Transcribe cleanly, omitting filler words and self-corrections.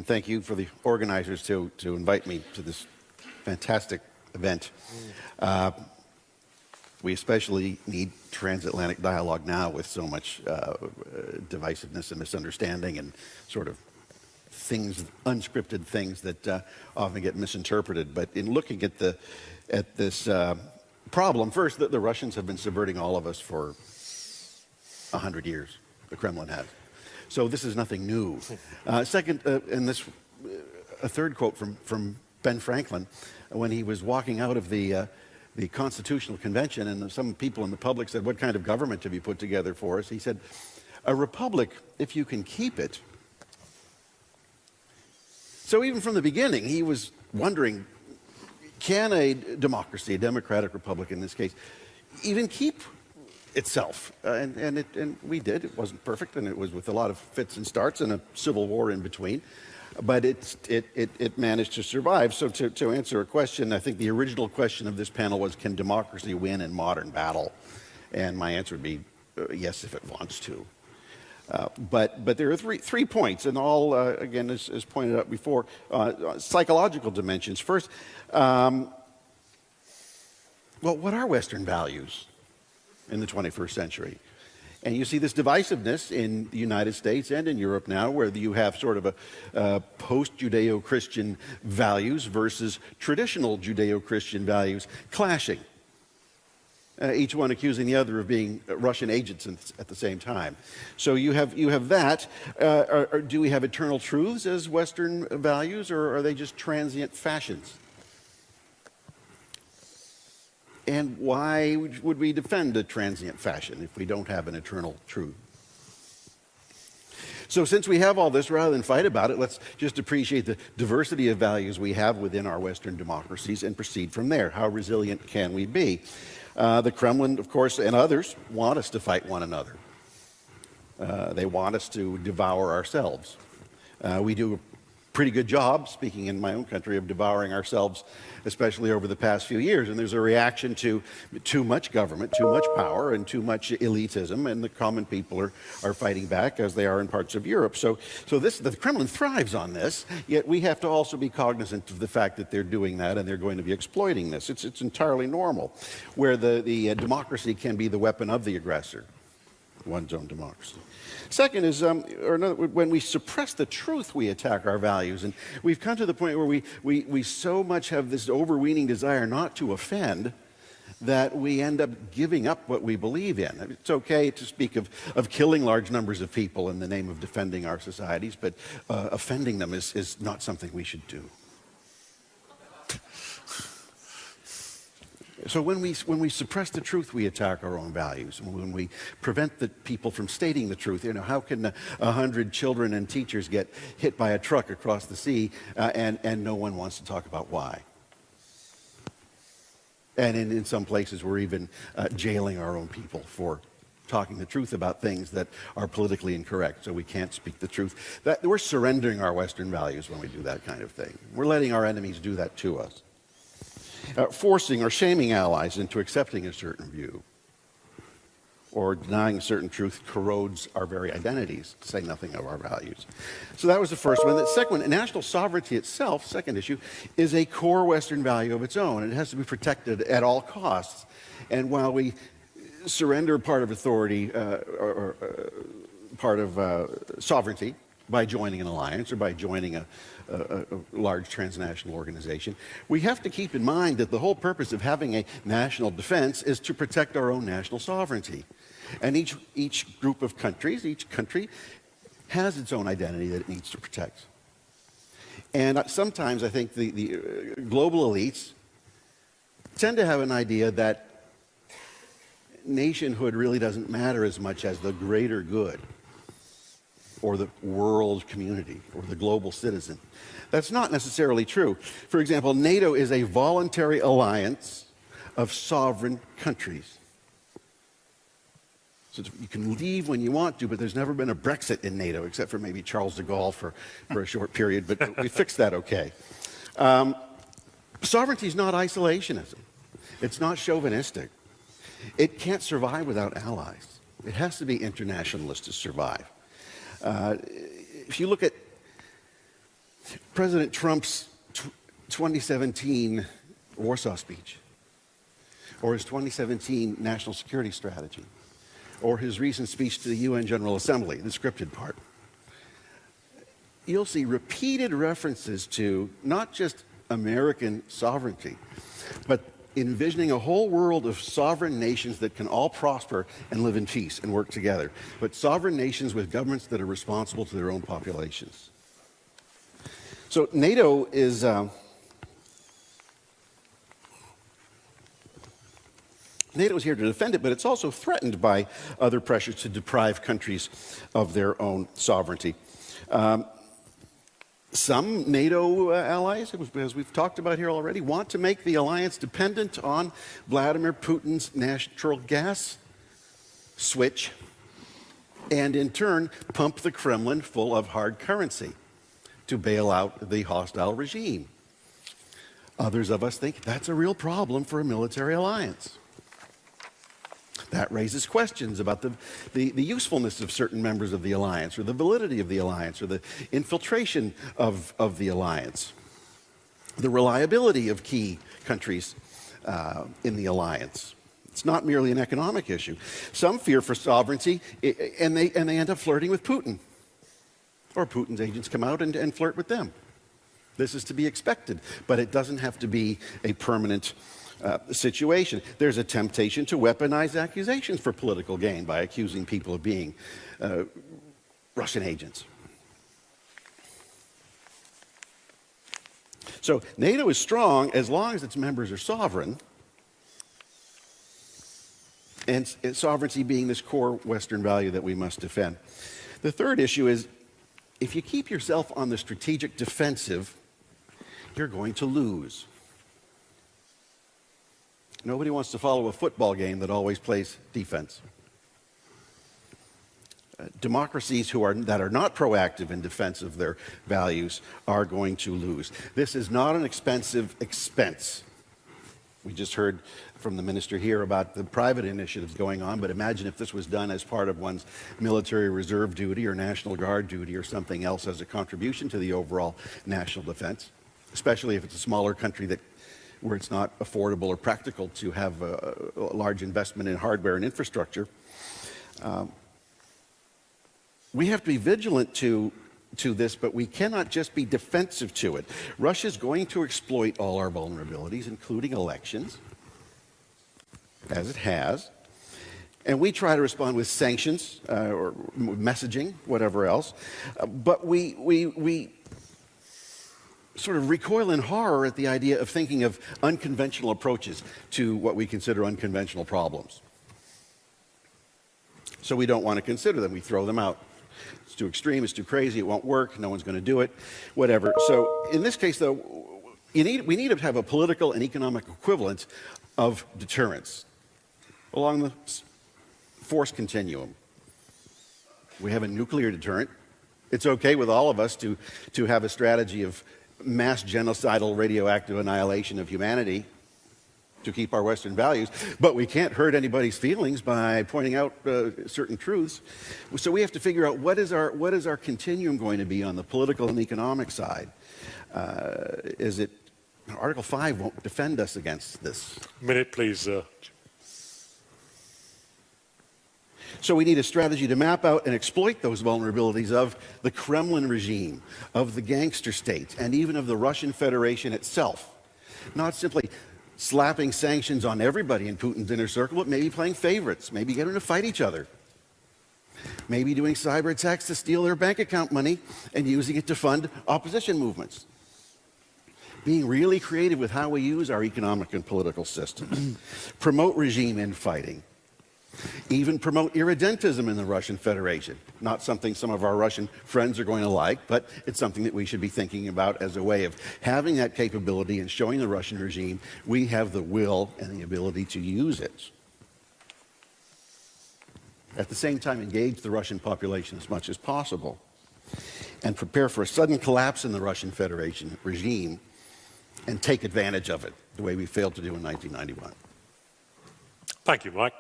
Thank you for the organizers to invite me to this fantastic event. We especially need transatlantic dialogue now with so much divisiveness and misunderstanding and sort of things, unscripted things that often get misinterpreted. But in looking at this problem, first, the Russians have been subverting all of us for 100 years. The Kremlin has. So this is nothing new. Second, a third quote from Ben Franklin, when he was walking out of the Constitutional Convention, and some people in the public said, "What kind of government have you put together for us?" He said, "A republic, if you can keep it." So even from the beginning, he was wondering, can a democracy, a democratic republic in this case, even keep itself? And we did. It wasn't perfect, and it was with a lot of fits and starts and a civil war in between. But it managed to survive. So to answer a question, I think the original question of this panel was, can democracy win in modern battle? And my answer would be yes, if it wants to. But there are three points, and all, again, as pointed out before, psychological dimensions. First, well, what are Western values in the 21st century? And you see this divisiveness in the United States and in Europe now, where you have sort of a post-Judeo-Christian values versus traditional Judeo-Christian values clashing, each one accusing the other of being Russian agents at the same time. So you have that. Do we have eternal truths as Western values, or are they just transient fashions? And why would we defend a transient fashion if we don't have an eternal truth? So since we have all this, rather than fight about it, let's just appreciate the diversity of values we have within our Western democracies and proceed from there. How resilient can we be? The Kremlin, of course, and others want us to fight one another. They want us to devour ourselves. We do a pretty good job, speaking in my own country, of devouring ourselves, especially over the past few years. And there's a reaction to too much government, too much power, and too much elitism, and the common people are fighting back, as they are in parts of Europe. So the Kremlin thrives on this, yet we have to also be cognizant of the fact that they're doing that, and they're going to be exploiting this. It's entirely normal, where the democracy can be the weapon of the aggressor, one's own democracy. Second is, when we suppress the truth, we attack our values. And we've come to the point where we so much have this overweening desire not to offend that we end up giving up what we believe in. It's okay to speak of killing large numbers of people in the name of defending our societies, but offending them is not something we should do. So when we suppress the truth, we attack our own values. When we prevent the people from stating the truth, how can 100 children and teachers get hit by a truck across the sea and no one wants to talk about why? And in some places, we're even jailing our own people for talking the truth about things that are politically incorrect, so we can't speak the truth. We're surrendering our Western values when we do that kind of thing. We're letting our enemies do that to us. Forcing or shaming allies into accepting a certain view or denying a certain truth corrodes our very identities, to say nothing of our values. So that was the first one. The second one, national sovereignty itself, second issue, is a core Western value of its own. It has to be protected at all costs. And while we surrender part of authority or part of sovereignty by joining an alliance or by joining a large transnational organization, we have to keep in mind that the whole purpose of having a national defense is to protect our own national sovereignty. And each group of countries, each country, has its own identity that it needs to protect. And sometimes I think the global elites tend to have an idea that nationhood really doesn't matter as much as the greater good, or the world community, or the global citizen. That's not necessarily true. For example, NATO is a voluntary alliance of sovereign countries. So you can leave when you want to, but there's never been a Brexit in NATO, except for maybe Charles de Gaulle for a short period, but we fixed that okay. Sovereignty is not isolationism. It's not chauvinistic. It can't survive without allies. It has to be internationalist to survive. If you look at President Trump's 2017 Warsaw speech, or his 2017 national security strategy, or his recent speech to the UN General Assembly, the scripted part, you'll see repeated references to not just American sovereignty, but envisioning a whole world of sovereign nations that can all prosper and live in peace and work together, but sovereign nations with governments that are responsible to their own populations. So NATO is here to defend it, but it's also threatened by other pressures to deprive countries of their own sovereignty. Some NATO allies, as we've talked about here already, want to make the alliance dependent on Vladimir Putin's natural gas switch, and in turn pump the Kremlin full of hard currency to bail out the hostile regime. Others of us think that's a real problem for a military alliance. That raises questions about the usefulness of certain members of the alliance, or the validity of the alliance, or the infiltration of the alliance, the reliability of key countries in the alliance. It's not merely an economic issue. Some fear for sovereignty, and they end up flirting with Putin, or Putin's agents come out and flirt with them. This is to be expected, but it doesn't have to be a permanent situation. There's a temptation to weaponize accusations for political gain by accusing people of being Russian agents. So NATO is strong as long as its members are sovereign, and sovereignty being this core Western value that we must defend. The third issue is, if you keep yourself on the strategic defensive, you're going to lose. Nobody wants to follow a football game that always plays defense. Democracies that are not proactive in defense of their values are going to lose. This is not an expensive expense. We just heard from the minister here about the private initiatives going on, but imagine if this was done as part of one's military reserve duty or National Guard duty or something else as a contribution to the overall national defense, especially if it's a smaller country where it's not affordable or practical to have a large investment in hardware and infrastructure. We have to be vigilant to this, but we cannot just be defensive to it. Russia's going to exploit all our vulnerabilities, including elections, as it has. And we try to respond with sanctions or messaging, whatever else. But we sort of recoil in horror at the idea of thinking of unconventional approaches to what we consider unconventional problems. So we don't want to consider them. We throw them out. It's too extreme, it's too crazy, it won't work, no one's going to do it, whatever. So in this case, though, we need to have a political and economic equivalent of deterrence along the force continuum. We have a nuclear deterrent. It's okay with all of us to have a strategy of mass genocidal radioactive annihilation of humanity to keep our Western values, but we can't hurt anybody's feelings by pointing out certain truths. So we have to figure out what is our continuum going to be on the political and economic side. Article 5 won't defend us against this. Minute, please. So we need a strategy to map out and exploit those vulnerabilities of the Kremlin regime, of the gangster-state, and even of the Russian Federation itself. Not simply slapping sanctions on everybody in Putin's inner circle, but maybe playing favorites, maybe getting to fight each other, maybe doing cyber attacks to steal their bank account money and using it to fund opposition movements. Being really creative with how we use our economic and political systems. Promote regime infighting. Even promote irredentism in the Russian Federation. Not something some of our Russian friends are going to like, but it's something that we should be thinking about as a way of having that capability and showing the Russian regime we have the will and the ability to use it. At the same time, engage the Russian population as much as possible and prepare for a sudden collapse in the Russian Federation regime and take advantage of it the way we failed to do in 1991. Thank you, Mike.